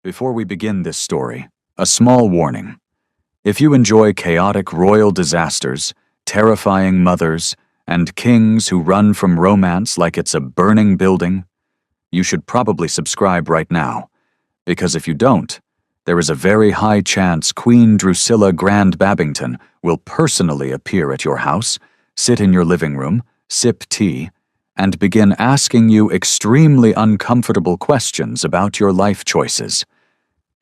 Before we begin this story, a small warning. If you enjoy chaotic royal disasters, terrifying mothers, and kings who run from romance like it's a burning building, you should probably subscribe right now, because if you don't, there is a very high chance Queen Drusilla Grand Babington will personally appear at your house, sit in your living room, sip tea, and begin asking you extremely uncomfortable questions about your life choices.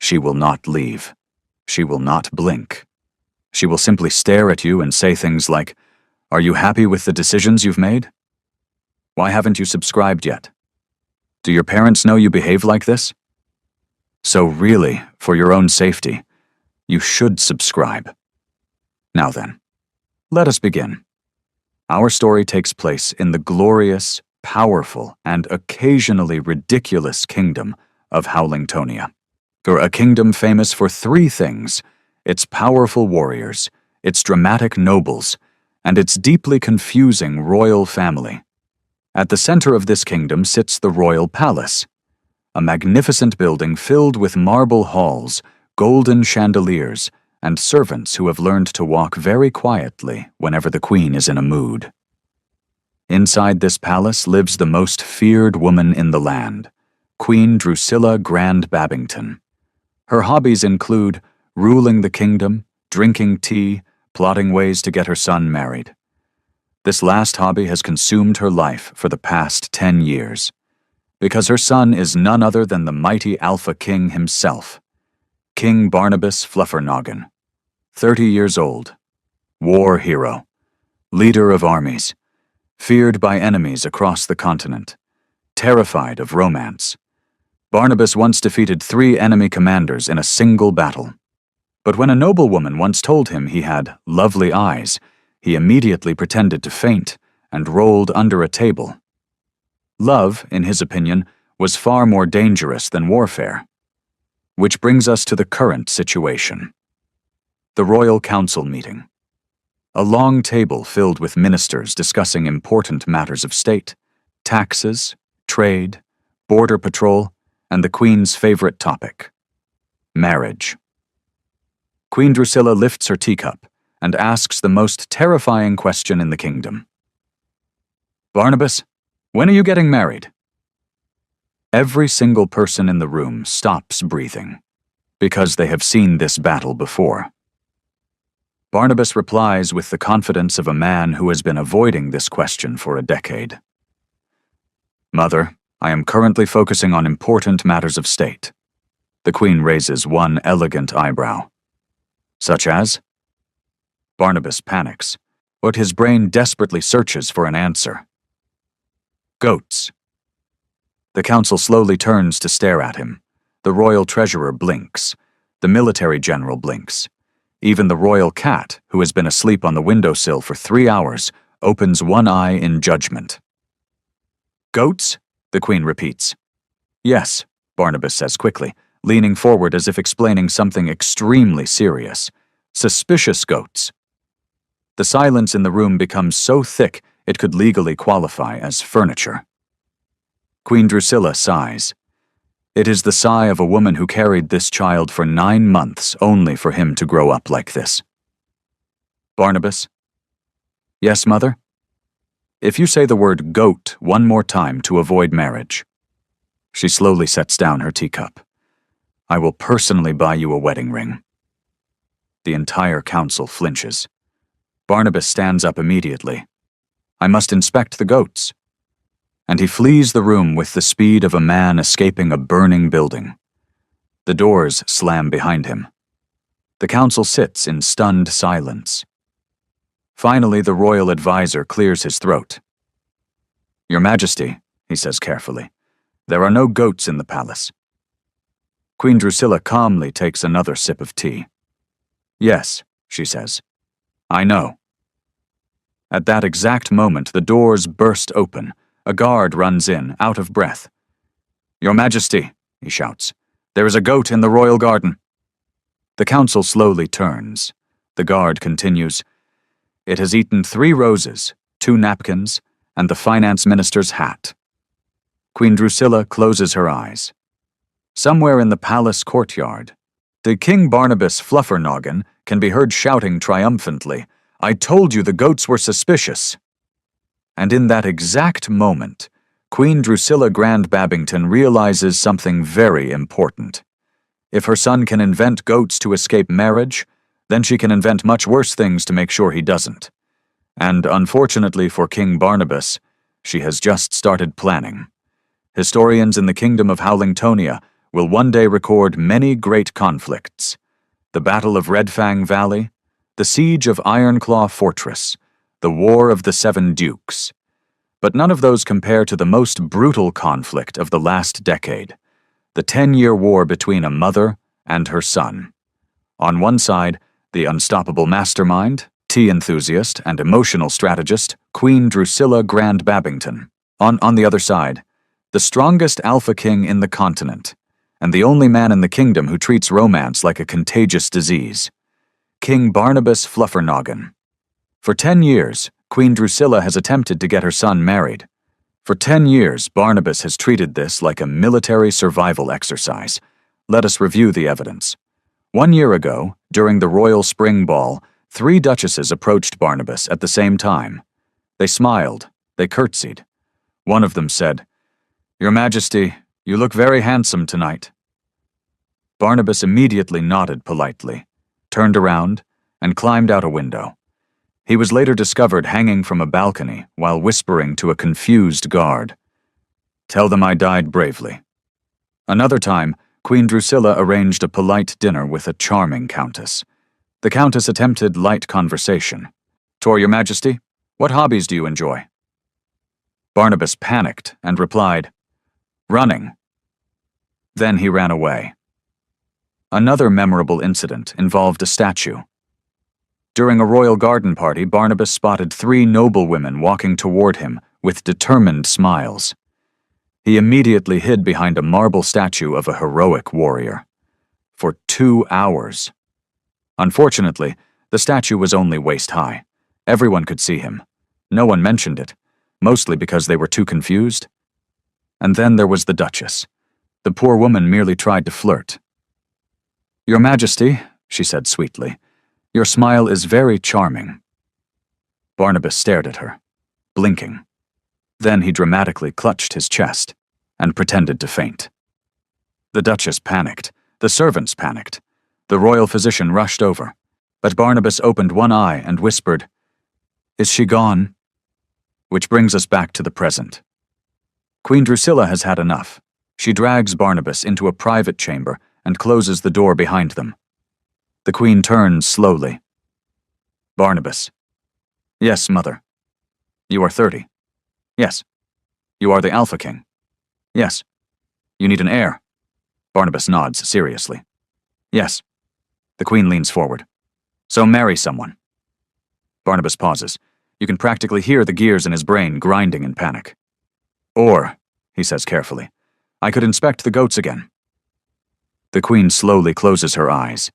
She will not leave. She will not blink. She will simply stare at you and say things like, "Are you happy with the decisions you've made? Why haven't you subscribed yet? Do your parents know you behave like this?" So really, for your own safety, you should subscribe. Now then, let us begin. Our story takes place in the glorious, powerful, and occasionally ridiculous kingdom of Howlingtonia. For a kingdom famous for three things: its powerful warriors, its dramatic nobles, and its deeply confusing royal family. At the center of this kingdom sits the royal palace, a magnificent building filled with marble halls, golden chandeliers, and servants who have learned to walk very quietly whenever the queen is in a mood. Inside this palace lives the most feared woman in the land, Queen Drusilla Grand Babington. Her hobbies include ruling the kingdom, drinking tea, plotting ways to get her son married. This last hobby has consumed her life for the past 10 years, because her son is none other than the mighty Alpha King himself, King Barnabas Fluffernoggin, 30 years old, war hero, leader of armies, feared by enemies across the continent, terrified of romance. Barnabas once defeated 3 enemy commanders in a single battle. But when a noblewoman once told him he had lovely eyes, he immediately pretended to faint and rolled under a table. Love, in his opinion, was far more dangerous than warfare. Which brings us to the current situation. The Royal Council meeting. A long table filled with ministers discussing important matters of state, taxes, trade, border patrol, and the Queen's favorite topic, marriage. Queen Drusilla lifts her teacup and asks the most terrifying question in the kingdom. "Barnabas, when are you getting married?" Every single person in the room stops breathing, because they have seen this battle before. Barnabas replies with the confidence of a man who has been avoiding this question for a decade. "Mother, I am currently focusing on important matters of state." The Queen raises one elegant eyebrow. "Such as?" Barnabas panics, but his brain desperately searches for an answer. "Goats." The council slowly turns to stare at him. The royal treasurer blinks. The military general blinks. Even the royal cat, who has been asleep on the windowsill for 3 hours, opens one eye in judgment. "Goats?" the Queen repeats. "Yes," Barnabas says quickly, leaning forward as if explaining something extremely serious. "Suspicious goats." The silence in the room becomes so thick it could legally qualify as furniture. Queen Drusilla sighs. It is the sigh of a woman who carried this child for 9 months only for him to grow up like this. "Barnabas?" "Yes, Mother?" "If you say the word goat one more time to avoid marriage." She slowly sets down her teacup. "I will personally buy you a wedding ring." The entire council flinches. Barnabas stands up immediately. "I must inspect the goats." And he flees the room with the speed of a man escaping a burning building. The doors slam behind him. The council sits in stunned silence. Finally, the royal advisor clears his throat. "Your Majesty," he says carefully, "there are no goats in the palace." Queen Drusilla calmly takes another sip of tea. "Yes," she says, "I know." At that exact moment, the doors burst open. A guard runs in, out of breath. "Your Majesty," he shouts, "there is a goat in the royal garden." The council slowly turns. The guard continues, "It has eaten 3 roses, 2 napkins, and the finance minister's hat." Queen Drusilla closes her eyes. Somewhere in the palace courtyard, the King Barnabas Fluffernoggin can be heard shouting triumphantly, "I told you the goats were suspicious." And in that exact moment, Queen Drusilla Grand Babington realizes something very important. If her son can invent goats to escape marriage, then she can invent much worse things to make sure he doesn't. And unfortunately for King Barnabas, she has just started planning. Historians in the Kingdom of Howlingtonia will one day record many great conflicts: the Battle of Red Fang Valley, the Siege of Ironclaw Fortress, the War of the Seven Dukes. But none of those compare to the most brutal conflict of the last decade, the 10-year war between a mother and her son. On one side, the unstoppable mastermind, tea enthusiast, and emotional strategist, Queen Drusilla Grand Babington. On the other side, the strongest alpha king in the continent, and the only man in the kingdom who treats romance like a contagious disease, King Barnabas Fluffernoggin. For 10 years, Queen Drusilla has attempted to get her son married. For 10 years, Barnabas has treated this like a military survival exercise. Let us review the evidence. 1 year ago, during the Royal Spring Ball, 3 duchesses approached Barnabas at the same time. They smiled, they curtsied. One of them said, "Your Majesty, you look very handsome tonight." Barnabas immediately nodded politely, turned around, and climbed out a window. He was later discovered hanging from a balcony while whispering to a confused guard, "Tell them I died bravely." Another time, Queen Drusilla arranged a polite dinner with a charming countess. The countess attempted light conversation. "Your Majesty, what hobbies do you enjoy?" Barnabas panicked and replied, "Running." Then he ran away. Another memorable incident involved a statue. During a royal garden party, Barnabas spotted 3 noblewomen walking toward him with determined smiles. He immediately hid behind a marble statue of a heroic warrior. For 2 hours. Unfortunately, the statue was only waist-high. Everyone could see him. No one mentioned it, mostly because they were too confused. And then there was the Duchess. The poor woman merely tried to flirt. "Your Majesty," she said sweetly, "your smile is very charming." Barnabas stared at her, blinking. Then he dramatically clutched his chest and pretended to faint. The Duchess panicked. The servants panicked. The royal physician rushed over, but Barnabas opened one eye and whispered, "Is she gone?" Which brings us back to the present. Queen Drusilla has had enough. She drags Barnabas into a private chamber and closes the door behind them. The queen turns slowly. "Barnabas." "Yes, mother." "You are 30. "Yes." "You are the Alpha King." "Yes." "You need an heir." Barnabas nods seriously. "Yes." The queen leans forward. "So marry someone." Barnabas pauses. You can practically hear the gears in his brain grinding in panic. "Or," he says carefully, "I could inspect the goats again." The queen slowly closes her eyes.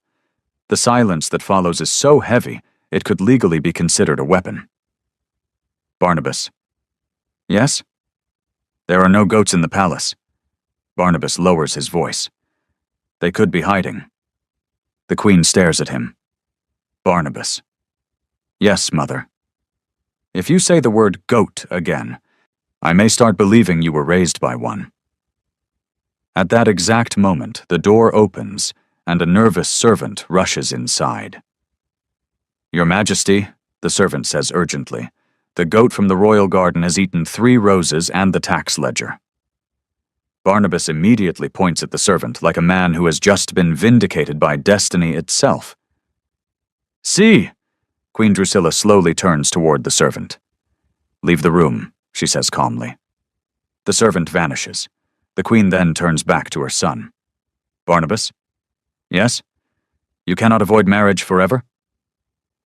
The silence that follows is so heavy, it could legally be considered a weapon. Barnabas. "Yes?" "There are no goats in the palace." Barnabas lowers his voice. "They could be hiding." The queen stares at him. Barnabas. "Yes, mother. If you say the word goat again, I may start believing you were raised by one." At that exact moment, the door opens, and a nervous servant rushes inside. "Your Majesty," the servant says urgently, "the goat from the royal garden has eaten 3 roses and the tax ledger." Barnabas immediately points at the servant like a man who has just been vindicated by destiny itself. "See!" Queen Drusilla slowly turns toward the servant. "Leave the room," she says calmly. The servant vanishes. The queen then turns back to her son. "Barnabas?" "Yes?" "You cannot avoid marriage forever?"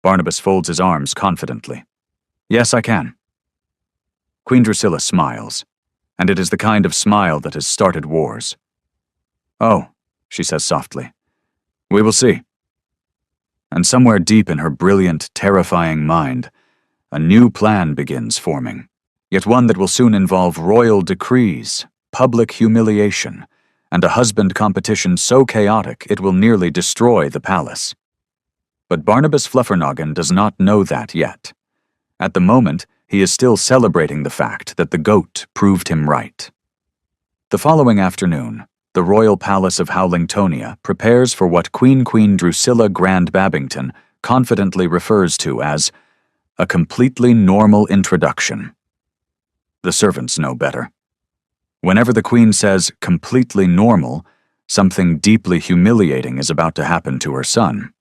Barnabas folds his arms confidently. "Yes, I can." Queen Drusilla smiles, and it is the kind of smile that has started wars. "Oh," she says softly, "we will see." And somewhere deep in her brilliant, terrifying mind, a new plan begins forming, yet one that will soon involve royal decrees, public humiliation, and a husband competition so chaotic it will nearly destroy the palace. But Barnabas Fluffernoggin does not know that yet. At the moment, he is still celebrating the fact that the goat proved him right. The following afternoon, the royal palace of Howlingtonia prepares for what Queen Drusilla Grand Babington confidently refers to as a completely normal introduction. The servants know better. Whenever the Queen says completely normal, something deeply humiliating is about to happen to her son.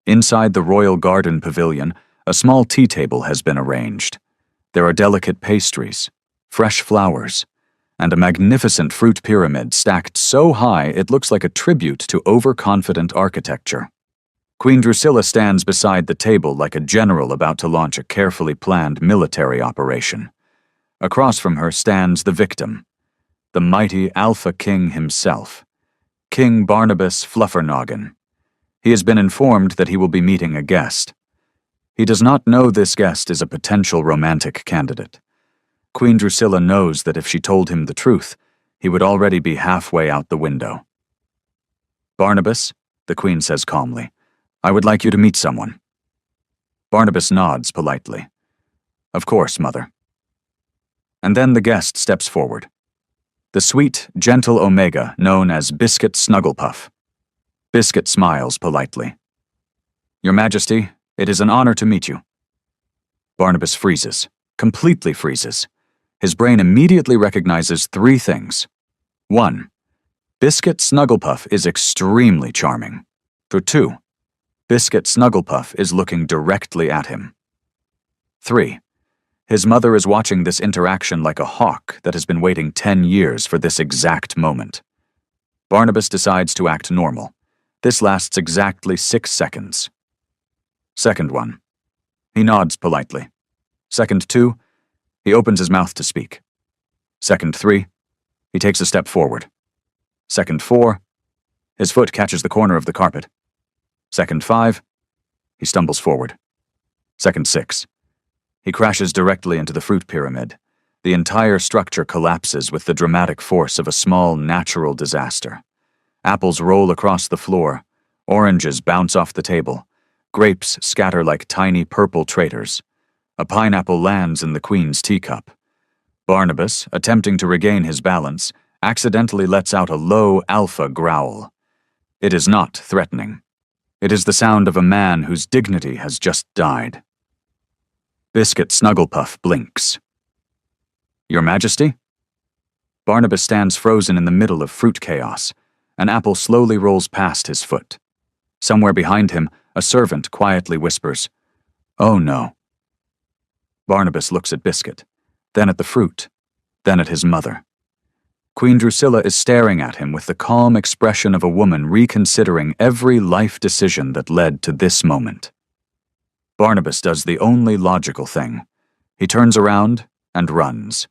Inside the royal garden pavilion, a small tea table has been arranged. There are delicate pastries, fresh flowers, and a magnificent fruit pyramid stacked so high it looks like a tribute to overconfident architecture. Queen Drusilla stands beside the table like a general about to launch a carefully planned military operation. Across from her stands the victim, the mighty Alpha King himself, King Barnabas Fluffernoggin. He has been informed that he will be meeting a guest. He does not know this guest is a potential romantic candidate. Queen Drusilla knows that if she told him the truth, he would already be halfway out the window. "Barnabas," the Queen says calmly, "I would like you to meet someone." Barnabas nods politely. "Of course, Mother." And then the guest steps forward. The sweet, gentle Omega known as Biscuit Snugglepuff. Biscuit smiles politely. "Your Majesty, it is an honor to meet you." Barnabas freezes, completely freezes. His brain immediately recognizes three things. 1. Biscuit Snugglepuff is extremely charming. 2. Biscuit Snugglepuff is looking directly at him. 3. His mother is watching this interaction like a hawk that has been waiting 10 years for this exact moment. Barnabas decides to act normal. This lasts exactly 6 seconds. Second 1. He nods politely. Second 2. He opens his mouth to speak. Second 3. He takes a step forward. Second 4. His foot catches the corner of the carpet. Second 5. He stumbles forward. Second 6. He crashes directly into the fruit pyramid. The entire structure collapses with the dramatic force of a small natural disaster. Apples roll across the floor. Oranges bounce off the table. Grapes scatter like tiny purple traitors. A pineapple lands in the Queen's teacup. Barnabas, attempting to regain his balance, accidentally lets out a low alpha growl. It is not threatening. It is the sound of a man whose dignity has just died. Biscuit Snugglepuff blinks. "Your Majesty?" Barnabas stands frozen in the middle of fruit chaos. An apple slowly rolls past his foot. Somewhere behind him, a servant quietly whispers, "Oh no." Barnabas looks at Biscuit, then at the fruit, then at his mother. Queen Drusilla is staring at him with the calm expression of a woman reconsidering every life decision that led to this moment. Barnabas does the only logical thing. He turns around and runs.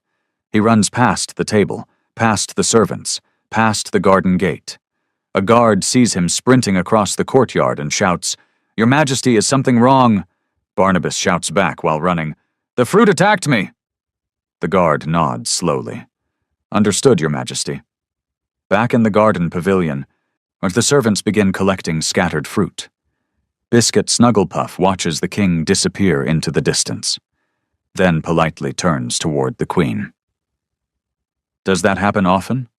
He runs past the table, past the servants, past the garden gate. A guard sees him sprinting across the courtyard and shouts, "Your Majesty, is something wrong?" Barnabas shouts back while running, "The fruit attacked me!" The guard nods slowly. "Understood, Your Majesty." Back in the garden pavilion, the servants begin collecting scattered fruit. Biscuit Snugglepuff watches the king disappear into the distance, then politely turns toward the Queen. Does that happen often?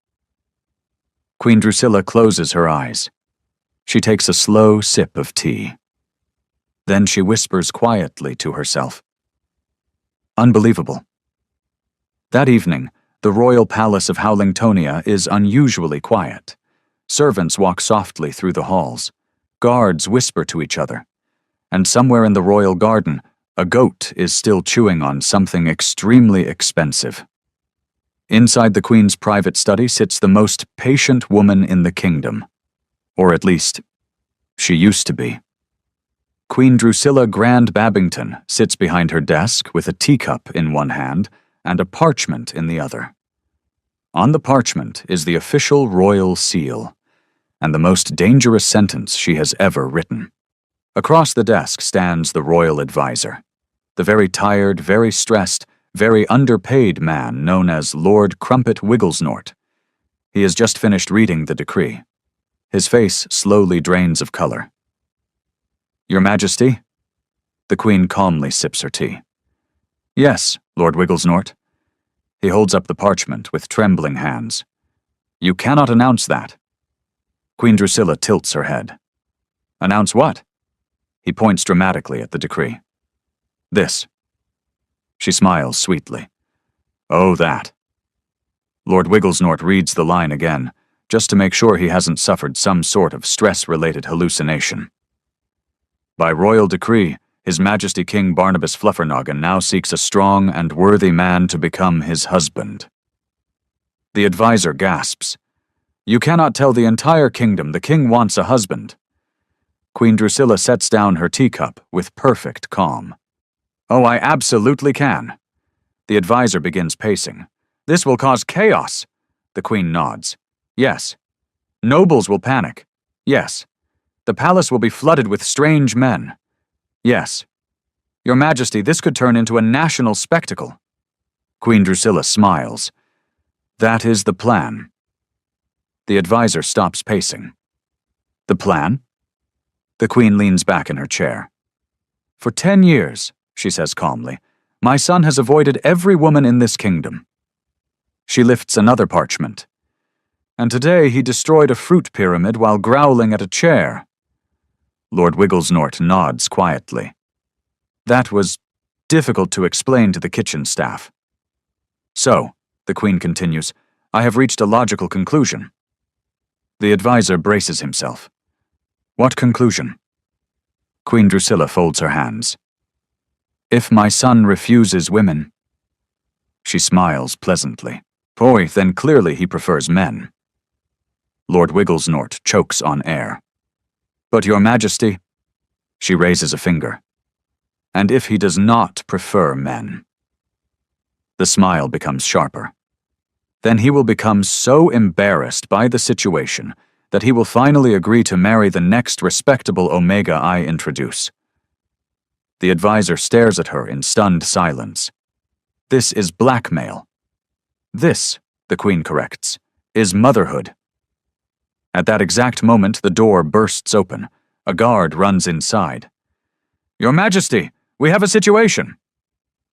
Queen Drusilla closes her eyes. She takes a slow sip of tea. Then she whispers quietly to herself, "Unbelievable." That evening, the royal palace of Howlingtonia is unusually quiet. Servants walk softly through the halls. Guards whisper to each other. And somewhere in the royal garden, a goat is still chewing on something extremely expensive. Inside the Queen's private study sits the most patient woman in the kingdom. Or at least, she used to be. Queen Drusilla Grand Babington sits behind her desk with a teacup in one hand and a parchment in the other. On the parchment is the official royal seal, and the most dangerous sentence she has ever written. Across the desk stands the royal advisor, the very tired, very stressed, very underpaid man known as Lord Crumpet Wigglesnort. He has just finished reading the decree. His face slowly drains of color. Your Majesty? The Queen calmly sips her tea. Yes, Lord Wigglesnort. He holds up the parchment with trembling hands. You cannot announce that. Queen Drusilla tilts her head. Announce what? He points dramatically at the decree. This. She smiles sweetly. Oh, that. Lord Wigglesnort reads the line again, just to make sure he hasn't suffered some sort of stress-related hallucination. By royal decree, His Majesty King Barnabas Fluffernoggin now seeks a strong and worthy man to become his husband. The advisor gasps. You cannot tell the entire kingdom the king wants a husband. Queen Drusilla sets down her teacup with perfect calm. Oh, I absolutely can. The advisor begins pacing. This will cause chaos. The Queen nods. Yes. Nobles will panic. Yes. The palace will be flooded with strange men. Yes. Your Majesty, this could turn into a national spectacle. Queen Drusilla smiles. That is the plan. The advisor stops pacing. The plan? The Queen leans back in her chair. For 10 years, she says calmly, my son has avoided every woman in this kingdom. She lifts another parchment. And today he destroyed a fruit pyramid while growling at a chair. Lord Wigglesnort nods quietly. That was difficult to explain to the kitchen staff. So, the Queen continues, I have reached a logical conclusion. The advisor braces himself. What conclusion? Queen Drusilla folds her hands. If my son refuses women. She smiles pleasantly. Boy, then clearly he prefers men. Lord Wigglesnort chokes on air. But Your Majesty, she raises a finger. And if he does not prefer men. The smile becomes sharper. Then he will become so embarrassed by the situation that he will finally agree to marry the next respectable Omega I introduce. The advisor stares at her in stunned silence. This is blackmail. This, the Queen corrects, is motherhood. At that exact moment, the door bursts open. A guard runs inside. Your Majesty, we have a situation.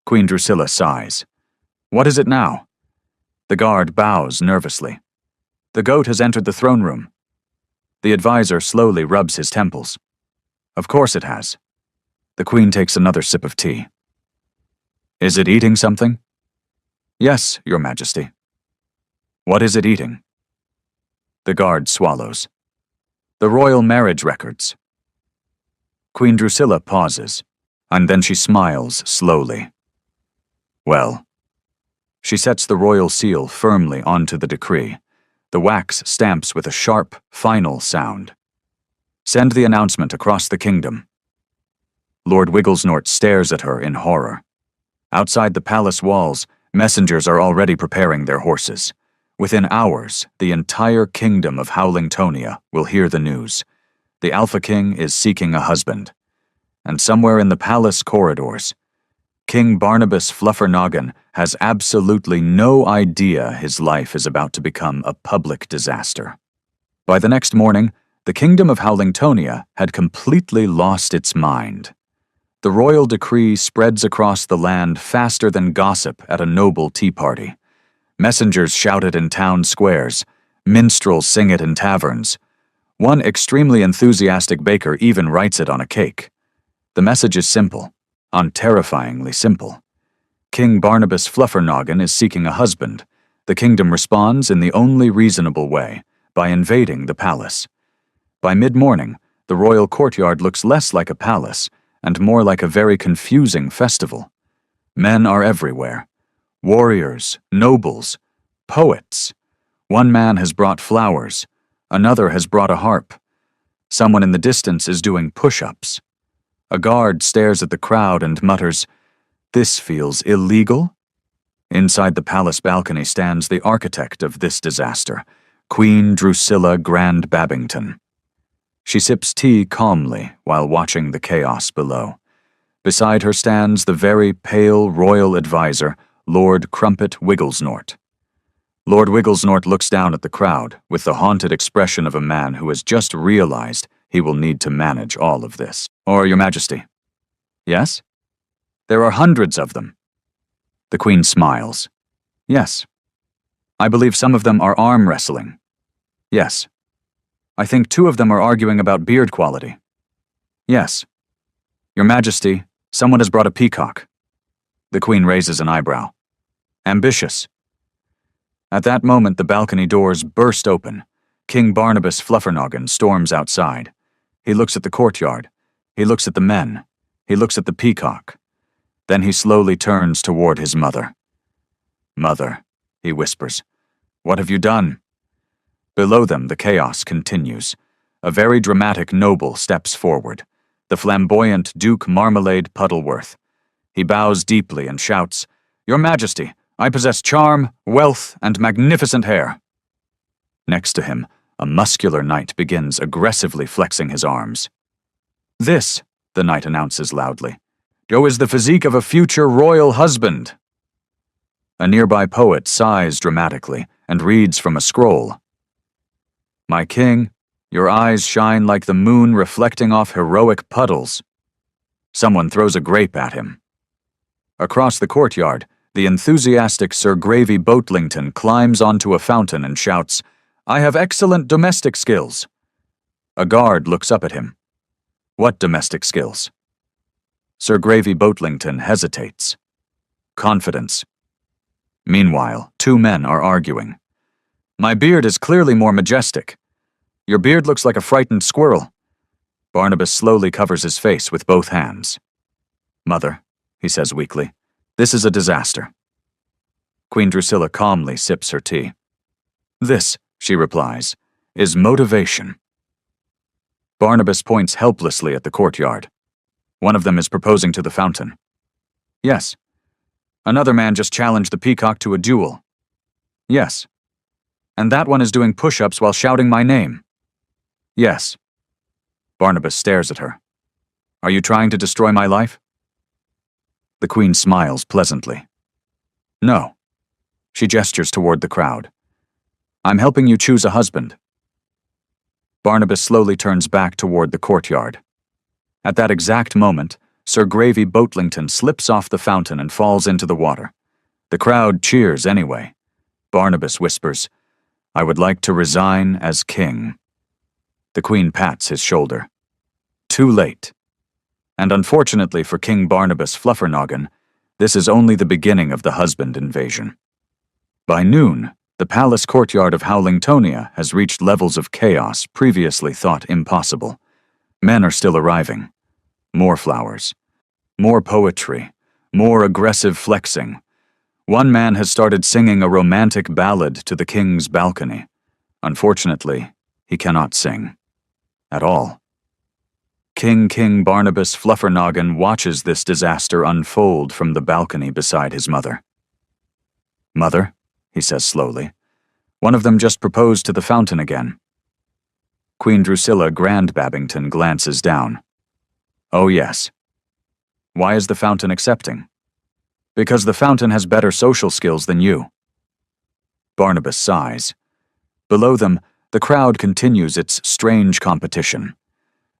Queen Drusilla sighs. What is it now? The guard bows nervously. The goat has entered the throne room. The advisor slowly rubs his temples. Of course it has. The Queen takes another sip of tea. Is it eating something? Yes, Your Majesty. What is it eating? The guard swallows. The royal marriage records. Queen Drusilla pauses, and then she smiles slowly. Well. She sets the royal seal firmly onto the decree. The wax stamps with a sharp, final sound. Send the announcement across the kingdom. Lord Wigglesnort stares at her in horror. Outside the palace walls, messengers are already preparing their horses. Within hours, the entire kingdom of Howlingtonia will hear the news. The Alpha King is seeking a husband. And somewhere in the palace corridors, King Barnabas Fluffernoggin has absolutely no idea his life is about to become a public disaster. By the next morning, the kingdom of Howlingtonia had completely lost its mind. The royal decree spreads across the land faster than gossip at a noble tea party. Messengers shout it in town squares. Minstrels sing it in taverns. One extremely enthusiastic baker even writes it on a cake. The message is simple, unterrifyingly simple. King Barnabas Fluffernoggin is seeking a husband. The kingdom responds in the only reasonable way, by invading the palace. By mid-morning, the royal courtyard looks less like a palace and more like a very confusing festival. Men are everywhere. Warriors, nobles, poets. One man has brought flowers. Another has brought a harp. Someone in the distance is doing push-ups. A guard stares at the crowd and mutters, "This feels illegal?" Inside the palace balcony stands the architect of this disaster, Queen Drusilla Grand Babington. She sips tea calmly while watching the chaos below. Beside her stands the very pale royal advisor, Lord Crumpet Wigglesnort. Lord Wigglesnort looks down at the crowd with the haunted expression of a man who has just realized he will need to manage all of this. Or, Your Majesty. Yes? There are hundreds of them. The Queen smiles. Yes. I believe some of them are arm wrestling. Yes. I think 2 of them are arguing about beard quality. Yes. Your Majesty, someone has brought a peacock. The Queen raises an eyebrow. Ambitious. At that moment, the balcony doors burst open. King Barnabas Fluffernoggin storms outside. He looks at the courtyard. He looks at the men. He looks at the peacock. Then he slowly turns toward his mother. Mother, he whispers, what have you done? Below them, the chaos continues. A very dramatic noble steps forward, the flamboyant Duke Marmalade Puddleworth. He bows deeply and shouts, Your Majesty, I possess charm, wealth, and magnificent hair. Next to him, a muscular knight begins aggressively flexing his arms. This, the knight announces loudly, is the physique of a future royal husband. A nearby poet sighs dramatically and reads from a scroll. My king, your eyes shine like the moon reflecting off heroic puddles. Someone throws a grape at him. Across the courtyard, the enthusiastic Sir Gravy Boatlington climbs onto a fountain and shouts, I have excellent domestic skills. A guard looks up at him. What domestic skills? Sir Gravy Boatlington hesitates. Confidence. Meanwhile, 2 men are arguing. My beard is clearly more majestic. Your beard looks like a frightened squirrel. Barnabas slowly covers his face with both hands. Mother, he says weakly, this is a disaster. Queen Drusilla calmly sips her tea. This, she replies, is motivation. Barnabas points helplessly at the courtyard. One of them is proposing to the fountain. Yes. Another man just challenged the peacock to a duel. Yes. And that one is doing push-ups while shouting my name. Yes. Barnabas stares at her. Are you trying to destroy my life? The Queen smiles pleasantly. No. She gestures toward the crowd. I'm helping you choose a husband. Barnabas slowly turns back toward the courtyard. At that exact moment, Sir Gravy Boatlington slips off the fountain and falls into the water. The crowd cheers anyway. Barnabas whispers, I would like to resign as king. The Queen pats his shoulder. Too late. And unfortunately for King Barnabas Fluffernoggin, this is only the beginning of the husband invasion. By noon, the palace courtyard of Howlingtonia has reached levels of chaos previously thought impossible. Men are still arriving. More flowers. More poetry. More aggressive flexing. One man has started singing a romantic ballad to the king's balcony. Unfortunately, he cannot sing. At all. King Barnabas Fluffernoggin watches this disaster unfold from the balcony beside his mother. Mother, he says slowly, one of them just proposed to the fountain again. Queen Drusilla Grandbabbington glances down. Oh yes. Why is the fountain accepting? Because the fountain has better social skills than you. Barnabas sighs. Below them, the crowd continues its strange competition.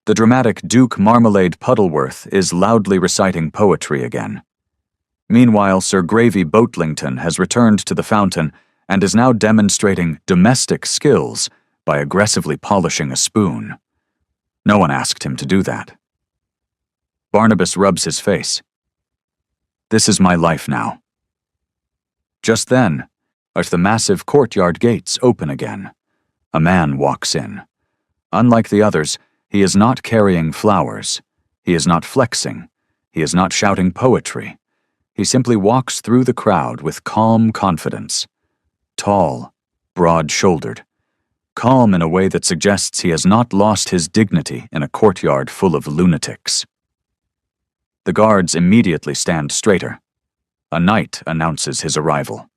The dramatic Duke Marmalade Puddleworth is loudly reciting poetry again. Meanwhile, Sir Gravy Boatlington has returned to the fountain and is now demonstrating domestic skills by aggressively polishing a spoon. No one asked him to do that. Barnabas rubs his face. This is my life now. Just then, as the massive courtyard gates open again, a man walks in. Unlike the others, he is not carrying flowers. He is not flexing. He is not shouting poetry. He simply walks through the crowd with calm confidence. Tall, broad-shouldered. Calm in a way that suggests he has not lost his dignity in a courtyard full of lunatics. The guards immediately stand straighter. A knight announces his arrival.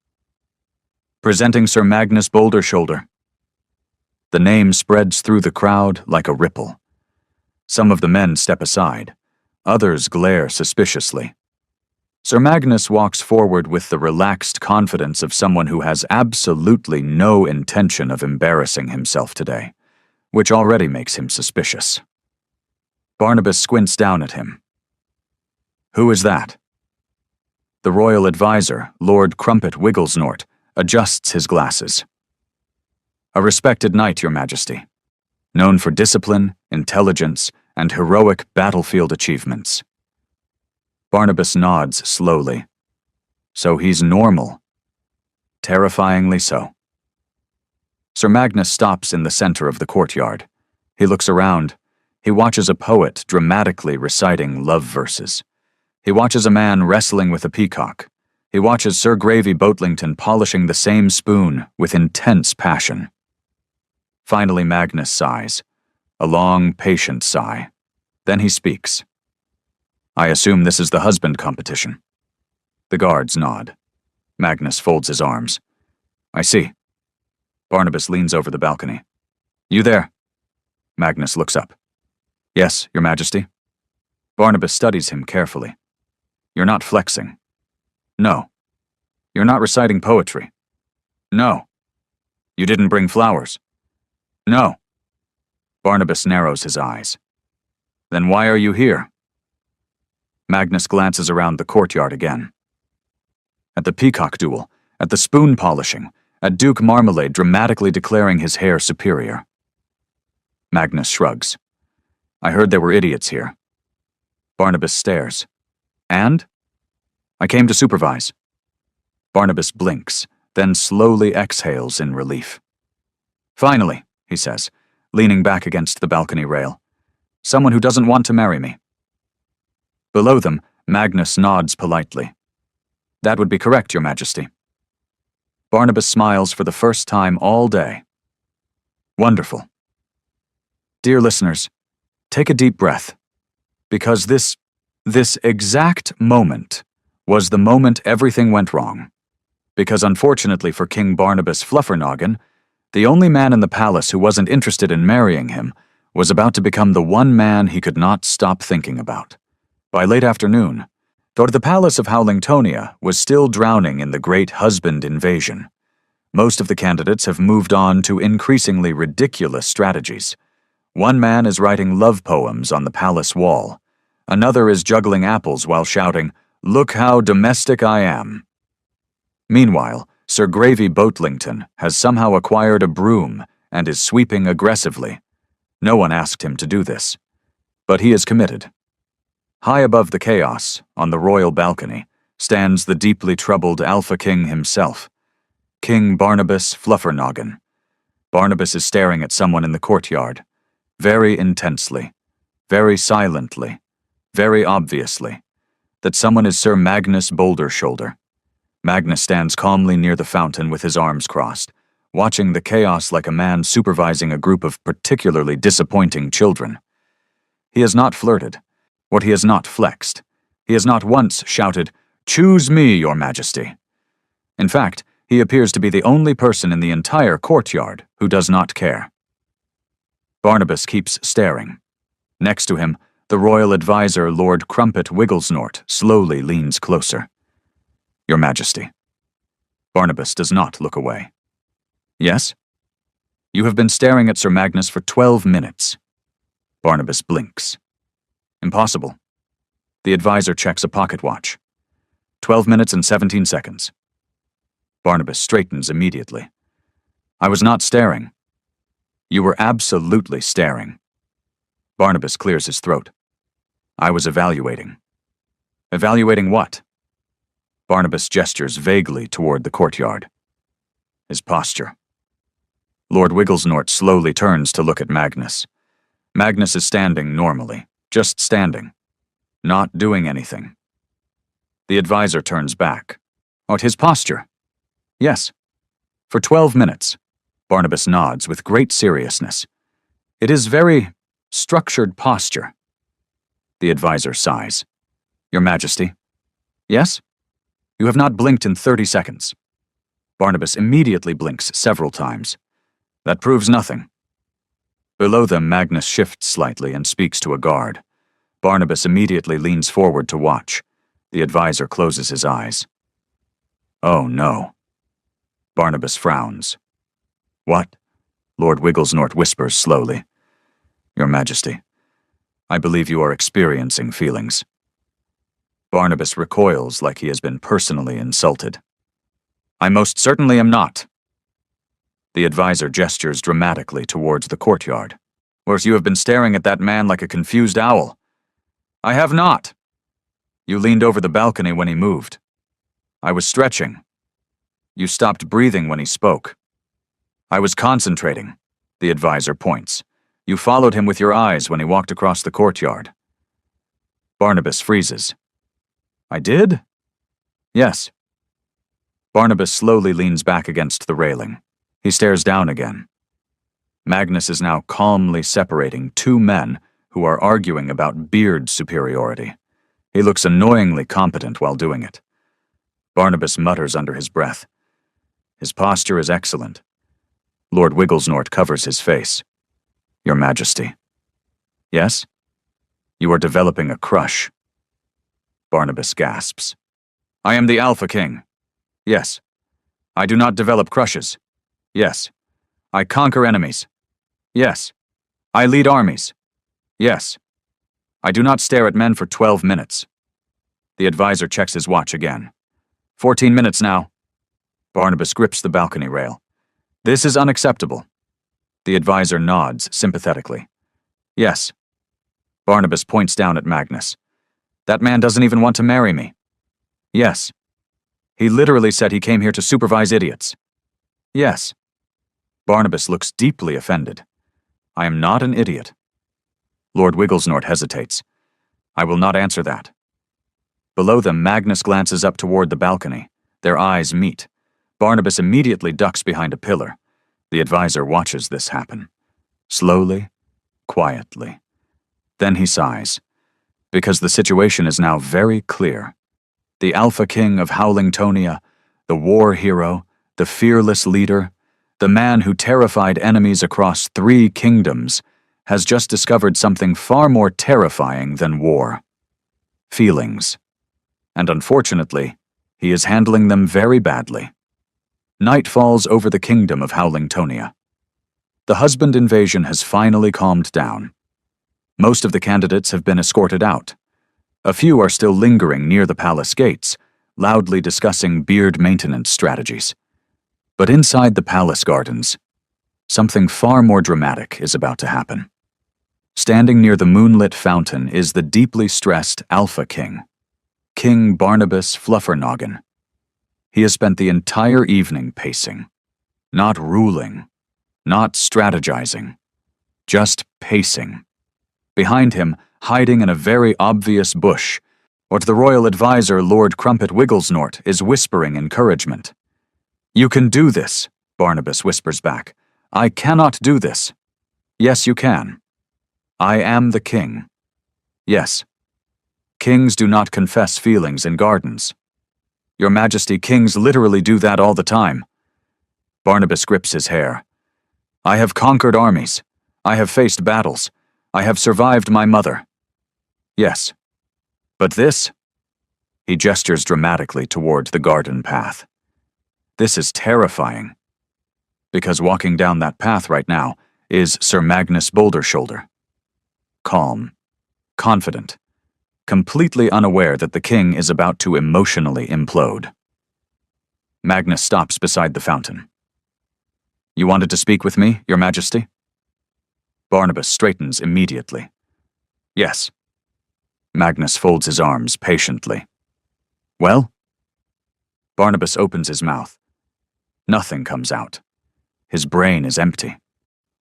Presenting Sir Magnus Bouldershoulder. The name spreads through the crowd like a ripple. Some of the men step aside. Others glare suspiciously. Sir Magnus walks forward with the relaxed confidence of someone who has absolutely no intention of embarrassing himself today, which already makes him suspicious. Barnabas squints down at him. "Who is that?" The royal advisor, Lord Crumpet Wigglesnort, adjusts his glasses. "A respected knight, Your Majesty, known for discipline, intelligence, and heroic battlefield achievements." Barnabas nods slowly. So he's normal. Terrifyingly so. Sir Magnus stops in the center of the courtyard. He looks around. He watches a poet dramatically reciting love verses. He watches a man wrestling with a peacock. He watches Sir Gravy Boatlington polishing the same spoon with intense passion. Finally, Magnus sighs. A long, patient sigh. Then he speaks. "I assume this is the husband competition." The guards nod. Magnus folds his arms. "I see." Barnabas leans over the balcony. "You there?" Magnus looks up. "Yes, Your Majesty." Barnabas studies him carefully. "You're not flexing." "No." "You're not reciting poetry." "No." "You didn't bring flowers." "No." Barnabas narrows his eyes. "Then why are you here?" Magnus glances around the courtyard again. At the peacock duel, at the spoon polishing, at Duke Marmalade dramatically declaring his hair superior. Magnus shrugs. "I heard there were idiots here." Barnabas stares. "And?" "I came to supervise." Barnabas blinks, then slowly exhales in relief. "Finally," he says, leaning back against the balcony rail. "Someone who doesn't want to marry me." Below them, Magnus nods politely. "That would be correct, Your Majesty." Barnabas smiles for the first time all day. Wonderful. Dear listeners, take a deep breath, because this exact moment was the moment everything went wrong. Because unfortunately for King Barnabas Fluffernoggin, the only man in the palace who wasn't interested in marrying him was about to become the one man he could not stop thinking about. By late afternoon, though the palace of Howlingtonia was still drowning in the great husband invasion, most of the candidates have moved on to increasingly ridiculous strategies. One man is writing love poems on the palace wall. Another is juggling apples while shouting, "Look how domestic I am." Meanwhile, Sir Gravy Boatlington has somehow acquired a broom and is sweeping aggressively. No one asked him to do this, but he is committed. High above the chaos, on the royal balcony, stands the deeply troubled Alpha King himself, King Barnabas Fluffernoggin. Barnabas is staring at someone in the courtyard, very intensely, very silently, very obviously, that someone is Sir Magnus Bouldershoulder. Magnus stands calmly near the fountain with his arms crossed, watching the chaos like a man supervising a group of particularly disappointing children. He has not flirted. What he has not flexed. He has not once shouted, "Choose me, Your Majesty." In fact, he appears to be the only person in the entire courtyard who does not care. Barnabas keeps staring. Next to him, the royal advisor Lord Crumpet Wigglesnort slowly leans closer. "Your Majesty." Barnabas does not look away. "Yes?" "You have been staring at Sir Magnus for 12 minutes. Barnabas blinks. "Impossible." The advisor checks a pocket watch. 12 minutes and 17 seconds. Barnabas straightens immediately. "I was not staring." "You were absolutely staring." Barnabas clears his throat. "I was evaluating." "Evaluating what?" Barnabas gestures vaguely toward the courtyard. "His posture." Lord Wigglesnort slowly turns to look at Magnus. Magnus is standing normally. Just standing, not doing anything. The advisor turns back. "What, his posture?" "Yes." "For 12 minutes." Barnabas nods with great seriousness. "It is very structured posture." The advisor sighs. "Your Majesty." "Yes?" "You have not blinked in 30 seconds. Barnabas immediately blinks several times. "That proves nothing." Below them, Magnus shifts slightly and speaks to a guard. Barnabas immediately leans forward to watch. The advisor closes his eyes. Oh, no. Barnabas frowns. What? Lord Wigglesnort whispers slowly. Your Majesty, I believe you are experiencing feelings. Barnabas recoils like he has been personally insulted. I most certainly am not. The advisor gestures dramatically towards the courtyard, whereas you have been staring at that man like a confused owl. I have not. You leaned over the balcony when he moved. I was stretching. You stopped breathing when he spoke. I was concentrating, the advisor points. You followed him with your eyes when he walked across the courtyard. Barnabas freezes. I did? Yes. Barnabas slowly leans back against the railing. He stares down again. Magnus is now calmly separating two men who are arguing about beard superiority. He looks annoyingly competent while doing it. Barnabas mutters under his breath. His posture is excellent. Lord Wigglesnort covers his face. Your Majesty. Yes? You are developing a crush. Barnabas gasps. I am the Alpha King. Yes. I do not develop crushes. Yes. I conquer enemies. Yes. I lead armies. Yes. I do not stare at men for 12 minutes. The advisor checks his watch again. 14 minutes now. Barnabas grips the balcony rail. This is unacceptable. The advisor nods sympathetically. Yes. Barnabas points down at Magnus. That man doesn't even want to marry me. Yes. He literally said he came here to supervise idiots. Yes. Barnabas looks deeply offended. I am not an idiot. Lord Wigglesnort hesitates. I will not answer that. Below them, Magnus glances up toward the balcony. Their eyes meet. Barnabas immediately ducks behind a pillar. The advisor watches this happen. Slowly, quietly. Then he sighs, because the situation is now very clear. The Alpha King of Howlingtonia, the war hero, the fearless leader, the man who terrified enemies across 3 kingdoms, has just discovered something far more terrifying than war. Feelings. And unfortunately, he is handling them very badly. Night falls over the kingdom of Howlingtonia. The husband invasion has finally calmed down. Most of the candidates have been escorted out. A few are still lingering near the palace gates, loudly discussing beard maintenance strategies. But inside the palace gardens, something far more dramatic is about to happen. Standing near the moonlit fountain is the deeply stressed Alpha King, King Barnabas Fluffernoggin. He has spent the entire evening pacing, not ruling, not strategizing, just pacing. Behind him, hiding in a very obvious bush, what the royal advisor Lord Crumpet Wigglesnort is whispering encouragement. You can do this, Barnabas whispers back. I cannot do this. Yes, you can. I am the king. Yes. Kings do not confess feelings in gardens. Your Majesty, kings literally do that all the time. Barnabas grips his hair. I have conquered armies. I have faced battles. I have survived my mother. Yes. But this? He gestures dramatically toward the garden path. This is terrifying. Because walking down that path right now is Sir Magnus Bouldershoulder. Calm, confident, completely unaware that the king is about to emotionally implode. Magnus stops beside the fountain. You wanted to speak with me, Your Majesty? Barnabas straightens immediately. Yes. Magnus folds his arms patiently. Well? Barnabas opens his mouth. Nothing comes out. His brain is empty.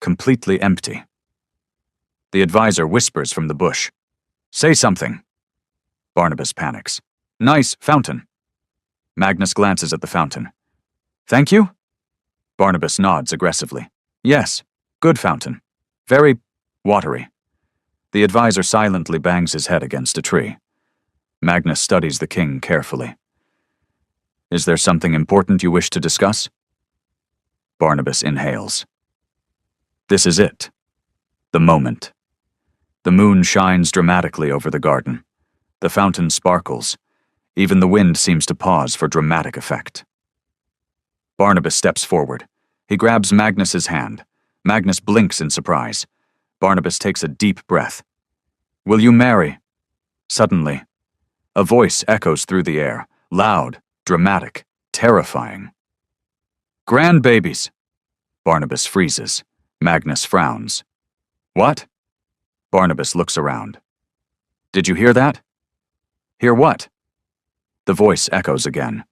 Completely empty. The advisor whispers from the bush. Say something. Barnabas panics. Nice fountain. Magnus glances at the fountain. Thank you? Barnabas nods aggressively. Yes, good fountain. Very watery. The advisor silently bangs his head against a tree. Magnus studies the king carefully. Is there something important you wish to discuss? Barnabas inhales. This is it. The moment. The moon shines dramatically over the garden. The fountain sparkles. Even the wind seems to pause for dramatic effect. Barnabas steps forward. He grabs Magnus's hand. Magnus blinks in surprise. Barnabas takes a deep breath. "Will you marry?" Suddenly, a voice echoes through the air, loud, dramatic, terrifying. "Grandbabies!" Barnabas freezes. Magnus frowns. "What?" Barnabas looks around. "Did you hear that?" "Hear what?" The voice echoes again,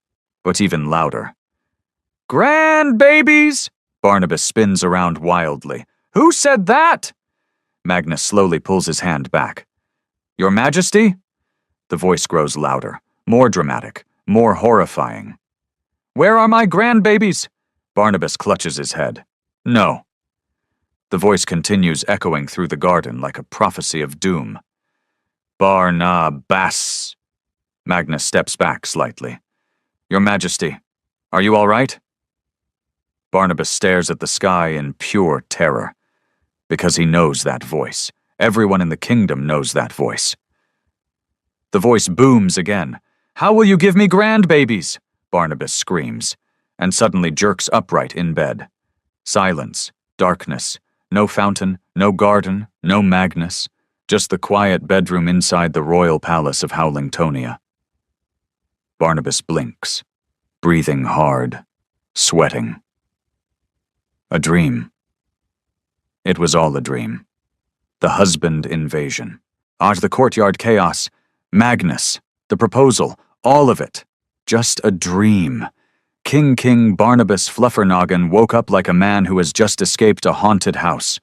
but even louder. "Grandbabies!" Barnabas spins around wildly. "Who said that?" Magnus slowly pulls his hand back. "Your Majesty?" The voice grows louder, more dramatic, more horrifying. "Where are my grandbabies?" Barnabas clutches his head. "No." The voice continues echoing through the garden like a prophecy of doom. "Barnabas." Magnus steps back slightly. "Your Majesty, are you all right?" Barnabas stares at the sky in pure terror. Because he knows that voice. Everyone in the kingdom knows that voice. The voice booms again. "How will you give me grandbabies?" Barnabas screams, and suddenly jerks upright in bed. Silence, darkness, no fountain, no garden, no Magnus, just the quiet bedroom inside the royal palace of Howlingtonia. Barnabas blinks, breathing hard, sweating. A dream. It was all a dream. The husband invasion. The courtyard chaos. Magnus. The proposal. All of it. Just a dream. King Barnabas Fluffernoggin woke up like a man who has just escaped a haunted house.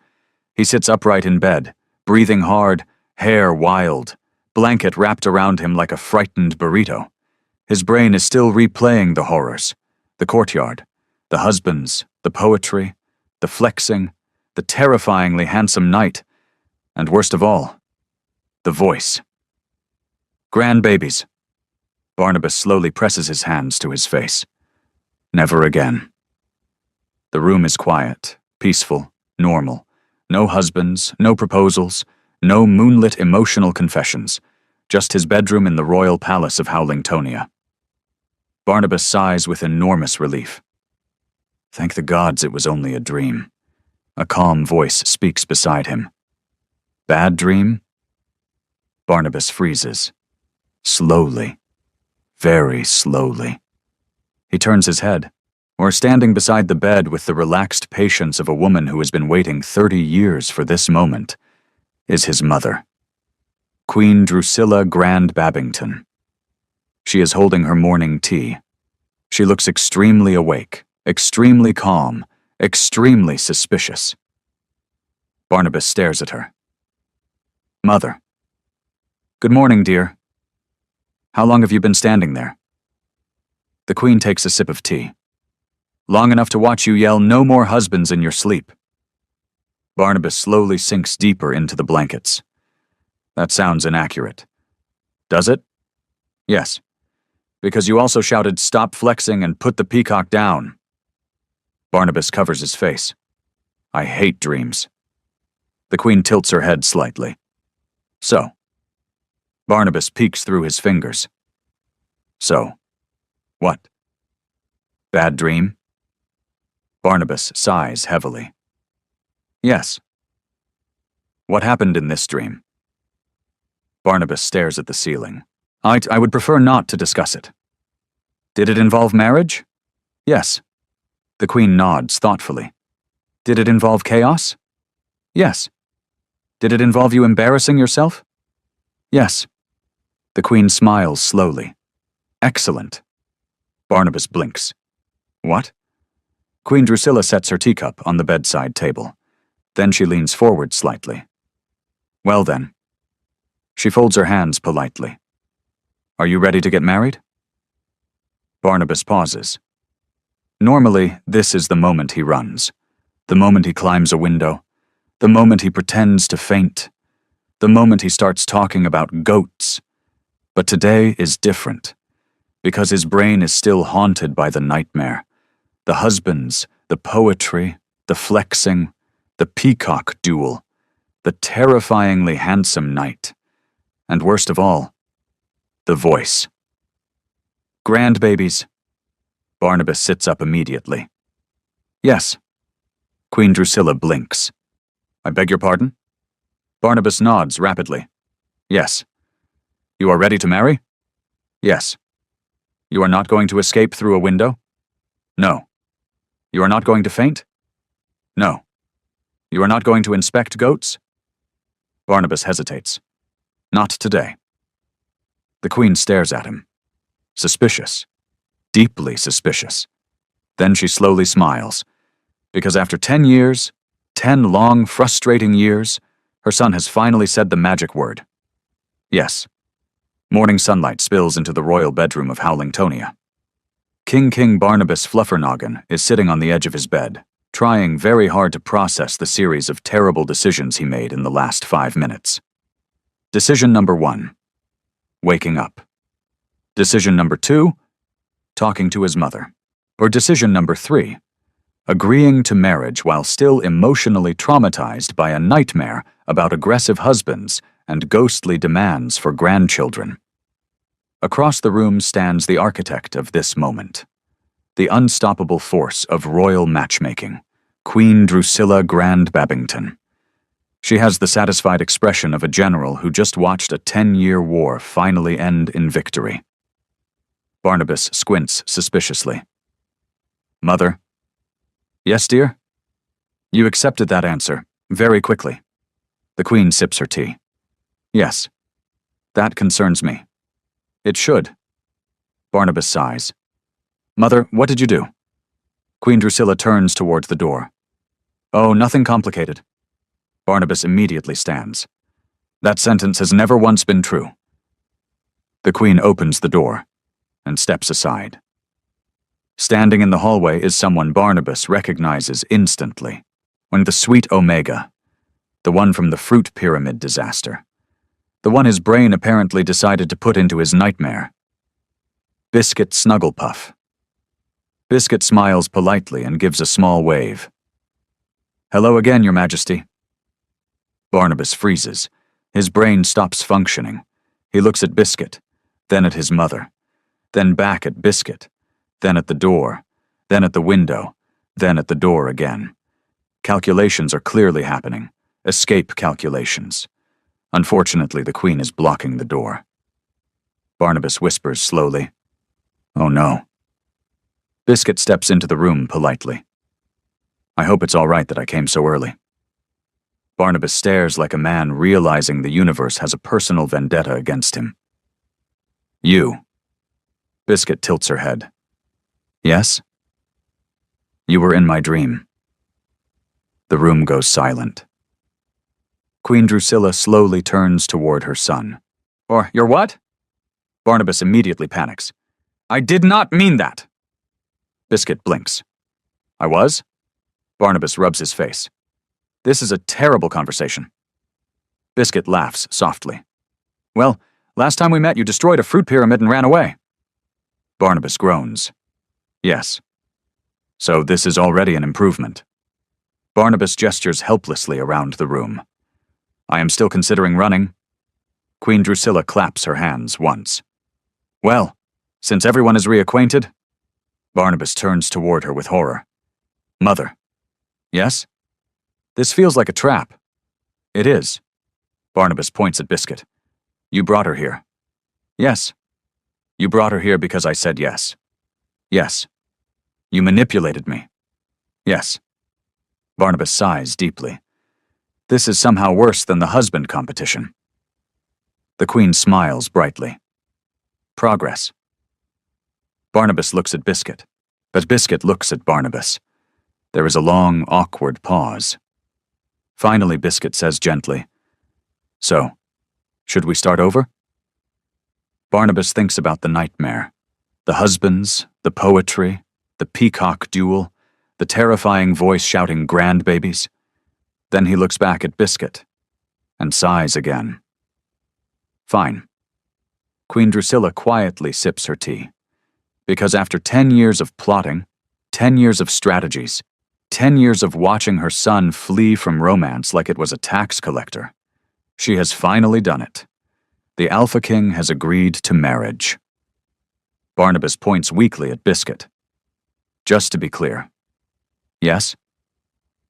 He sits upright in bed, breathing hard, hair wild, blanket wrapped around him like a frightened burrito. His brain is still replaying the horrors. The courtyard. The husbands. The poetry. The flexing. The terrifyingly handsome knight. And worst of all, the voice. "Grandbabies." Barnabas slowly presses his hands to his face. Never again. The room is quiet, peaceful, normal. No husbands, no proposals, no moonlit emotional confessions. Just his bedroom in the royal palace of Howlingtonia. Barnabas sighs with enormous relief. Thank the gods it was only a dream. A calm voice speaks beside him. Bad dream? Barnabas freezes. Slowly. Very slowly. He turns his head. Or standing beside the bed with the relaxed patience of a woman who has been waiting 30 years for this moment, is his mother. Queen Drusilla Grand Babington. She is holding her morning tea. She looks extremely awake, extremely calm, extremely suspicious. Barnabas stares at her. Mother. Good morning, dear. How long have you been standing there? The Queen takes a sip of tea. Long enough to watch you yell, "No more husbands" in your sleep. Barnabas slowly sinks deeper into the blankets. That sounds inaccurate. Does it? Yes. Because you also shouted, "Stop flexing and put the peacock down." Barnabas covers his face. I hate dreams. The Queen tilts her head slightly. So. Barnabas peeks through his fingers. So. What? Bad dream? Barnabas sighs heavily. Yes. What happened in this dream? Barnabas stares at the ceiling. I would prefer not to discuss it. Did it involve marriage? Yes. The Queen nods thoughtfully. Did it involve chaos? Yes. Did it involve you embarrassing yourself? Yes. The Queen smiles slowly. Excellent. Barnabas blinks. What? Queen Drusilla sets her teacup on the bedside table. Then she leans forward slightly. Well then. She folds her hands politely. Are you ready to get married? Barnabas pauses. Normally, this is the moment he runs. The moment he climbs a window. The moment he pretends to faint. The moment he starts talking about goats. But today is different. Because his brain is still haunted by the nightmare. The husbands, the poetry, the flexing, the peacock duel, the terrifyingly handsome knight. And worst of all, the voice. Grandbabies. Barnabas sits up immediately. Yes. Queen Drusilla blinks. I beg your pardon? Barnabas nods rapidly. Yes. You are ready to marry? Yes. You are not going to escape through a window? No. You are not going to faint? No. You are not going to inspect goats? Barnabas hesitates. Not today. The Queen stares at him. Suspicious. Deeply suspicious. Then she slowly smiles, because after 10 years, 10 long, frustrating years, her son has finally said the magic word. Yes. Morning sunlight spills into the royal bedroom of Howlingtonia. King Barnabas Fluffernoggin is sitting on the edge of his bed, trying very hard to process the series of terrible decisions he made in the last 5 minutes. Decision number 1. Waking up. Decision number 2. Talking to his mother. Or decision number 3. Agreeing to marriage while still emotionally traumatized by a nightmare about aggressive husbands and ghostly demands for grandchildren. Across the room stands the architect of this moment. The unstoppable force of royal matchmaking, Queen Drusilla Grand Babington. She has the satisfied expression of a general who just watched a 10-year war finally end in victory. Barnabas squints suspiciously. Mother? Yes, dear? You accepted that answer, very quickly. The Queen sips her tea. Yes. That concerns me. It should. Barnabas sighs. Mother, what did you do? Queen Drusilla turns towards the door. Oh, nothing complicated. Barnabas immediately stands. That sentence has never once been true. The Queen opens the door and steps aside. Standing in the hallway is someone Barnabas recognizes instantly. When the sweet Omega, the one from the fruit pyramid disaster, the one his brain apparently decided to put into his nightmare. Biscuit Snugglepuff. Biscuit smiles politely and gives a small wave. Hello again, Your Majesty. Barnabas freezes. His brain stops functioning. He looks at Biscuit, then at his mother, then back at Biscuit, then at the door, then at the window, then at the door again. Calculations are clearly happening. Escape calculations. Unfortunately, the Queen is blocking the door. Barnabas whispers slowly, Oh no. Biscuit steps into the room politely. I hope it's all right that I came so early. Barnabas stares like a man realizing the universe has a personal vendetta against him. You. Biscuit tilts her head. Yes? You were in my dream. The room goes silent. Queen Drusilla slowly turns toward her son. Or, you're what? Barnabas immediately panics. I did not mean that. Biscuit blinks. I was? Barnabas rubs his face. This is a terrible conversation. Biscuit laughs softly. Well, last time we met you destroyed a fruit pyramid and ran away. Barnabas groans. Yes. So this is already an improvement. Barnabas gestures helplessly around the room. I am still considering running. Queen Drusilla claps her hands once. Well, since everyone is reacquainted. Barnabas turns toward her with horror. Mother. Yes? This feels like a trap. It is. Barnabas points at Biscuit. You brought her here. Yes. You brought her here because I said yes. Yes. You manipulated me. Yes. Barnabas sighs deeply. This is somehow worse than the husband competition. The Queen smiles brightly. Progress. Barnabas looks at Biscuit, but Biscuit looks at Barnabas. There is a long, awkward pause. Finally, Biscuit says gently, So, should we start over? Barnabas thinks about the nightmare, the husbands, the poetry, the peacock duel, the terrifying voice shouting grandbabies. Then he looks back at Biscuit and sighs again. Fine. Queen Drusilla quietly sips her tea, because after 10 years of plotting, 10 years of strategies, 10 years of watching her son flee from romance like it was a tax collector, she has finally done it. The Alpha King has agreed to marriage. Barnabas points weakly at Biscuit. Just to be clear. Yes?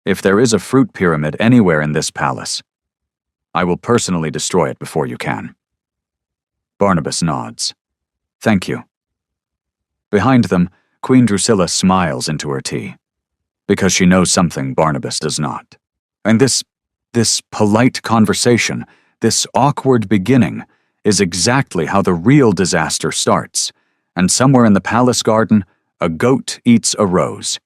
If there is a fruit pyramid anywhere in this palace, I will personally destroy it before you can. Barnabas nods. Thank you. Behind them, Queen Drusilla smiles into her tea, because she knows something Barnabas does not. And this polite conversation, this awkward beginning, is exactly how the real disaster starts. And somewhere in the palace garden, a goat eats a rose.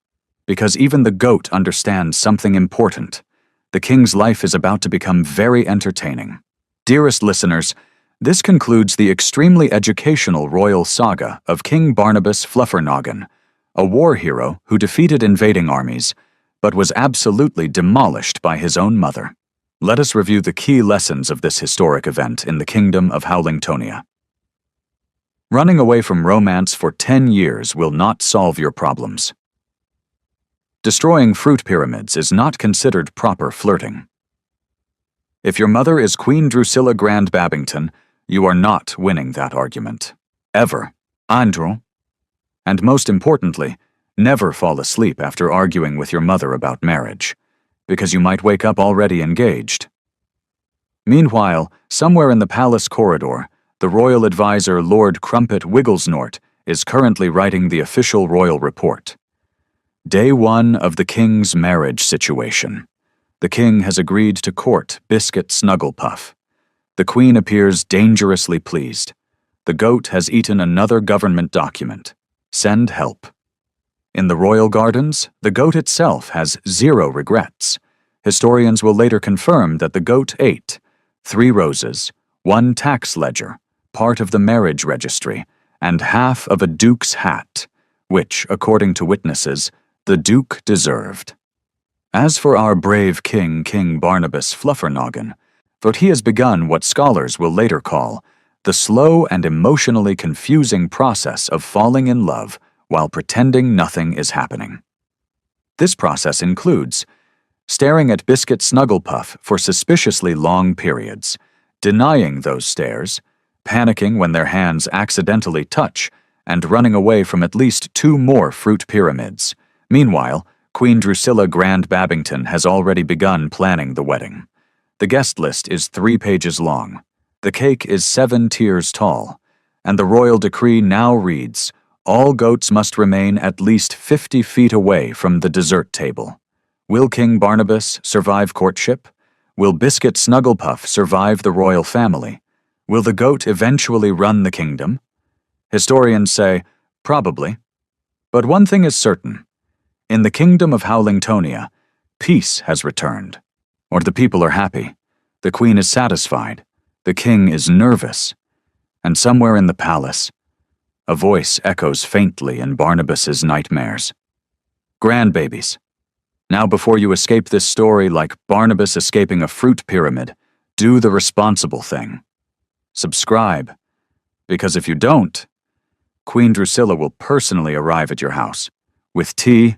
Because even the goat understands something important. The king's life is about to become very entertaining. Dearest listeners, this concludes the extremely educational royal saga of King Barnabas Fluffernoggin, a war hero who defeated invading armies, but was absolutely demolished by his own mother. Let us review the key lessons of this historic event in the kingdom of Howlingtonia. Running away from romance for 10 years will not solve your problems. Destroying fruit pyramids is not considered proper flirting. If your mother is Queen Drusilla Grand Babington, you are not winning that argument. Ever. Andrew. And most importantly, never fall asleep after arguing with your mother about marriage, because you might wake up already engaged. Meanwhile, somewhere in the palace corridor, the royal advisor Lord Crumpet Wigglesnort is currently writing the official royal report. Day 1 of the king's marriage situation. The king has agreed to court Biscuit Snugglepuff. The queen appears dangerously pleased. The goat has eaten another government document. Send help. In the royal gardens, the goat itself has 0 regrets. Historians will later confirm that the goat ate 3 roses, 1 tax ledger, part of the marriage registry, and half of a duke's hat, which, according to witnesses, the duke deserved. As for our brave king, King Barnabas Fluffernoggin, but he has begun what scholars will later call the slow and emotionally confusing process of falling in love while pretending nothing is happening. This process includes staring at Biscuit Snugglepuff for suspiciously long periods, denying those stares, panicking when their hands accidentally touch, and running away from at least 2 more fruit pyramids. Meanwhile, Queen Drusilla Grand Babington has already begun planning the wedding. The guest list is 3 pages long. The cake is 7 tiers tall, and the royal decree now reads, all goats must remain at least 50 feet away from the dessert table. Will King Barnabas survive courtship? Will Biscuit Snugglepuff survive the royal family? Will the goat eventually run the kingdom? Historians say, probably. But one thing is certain. In the kingdom of Howlingtonia, peace has returned. Or the people are happy. The queen is satisfied. The king is nervous. And somewhere in the palace, a voice echoes faintly in Barnabas's nightmares. Grandbabies, now before you escape this story like Barnabas escaping a fruit pyramid, do the responsible thing. Subscribe, because if you don't, Queen Drusilla will personally arrive at your house with tea,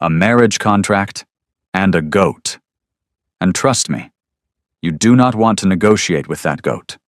a marriage contract, and a goat. And trust me, you do not want to negotiate with that goat.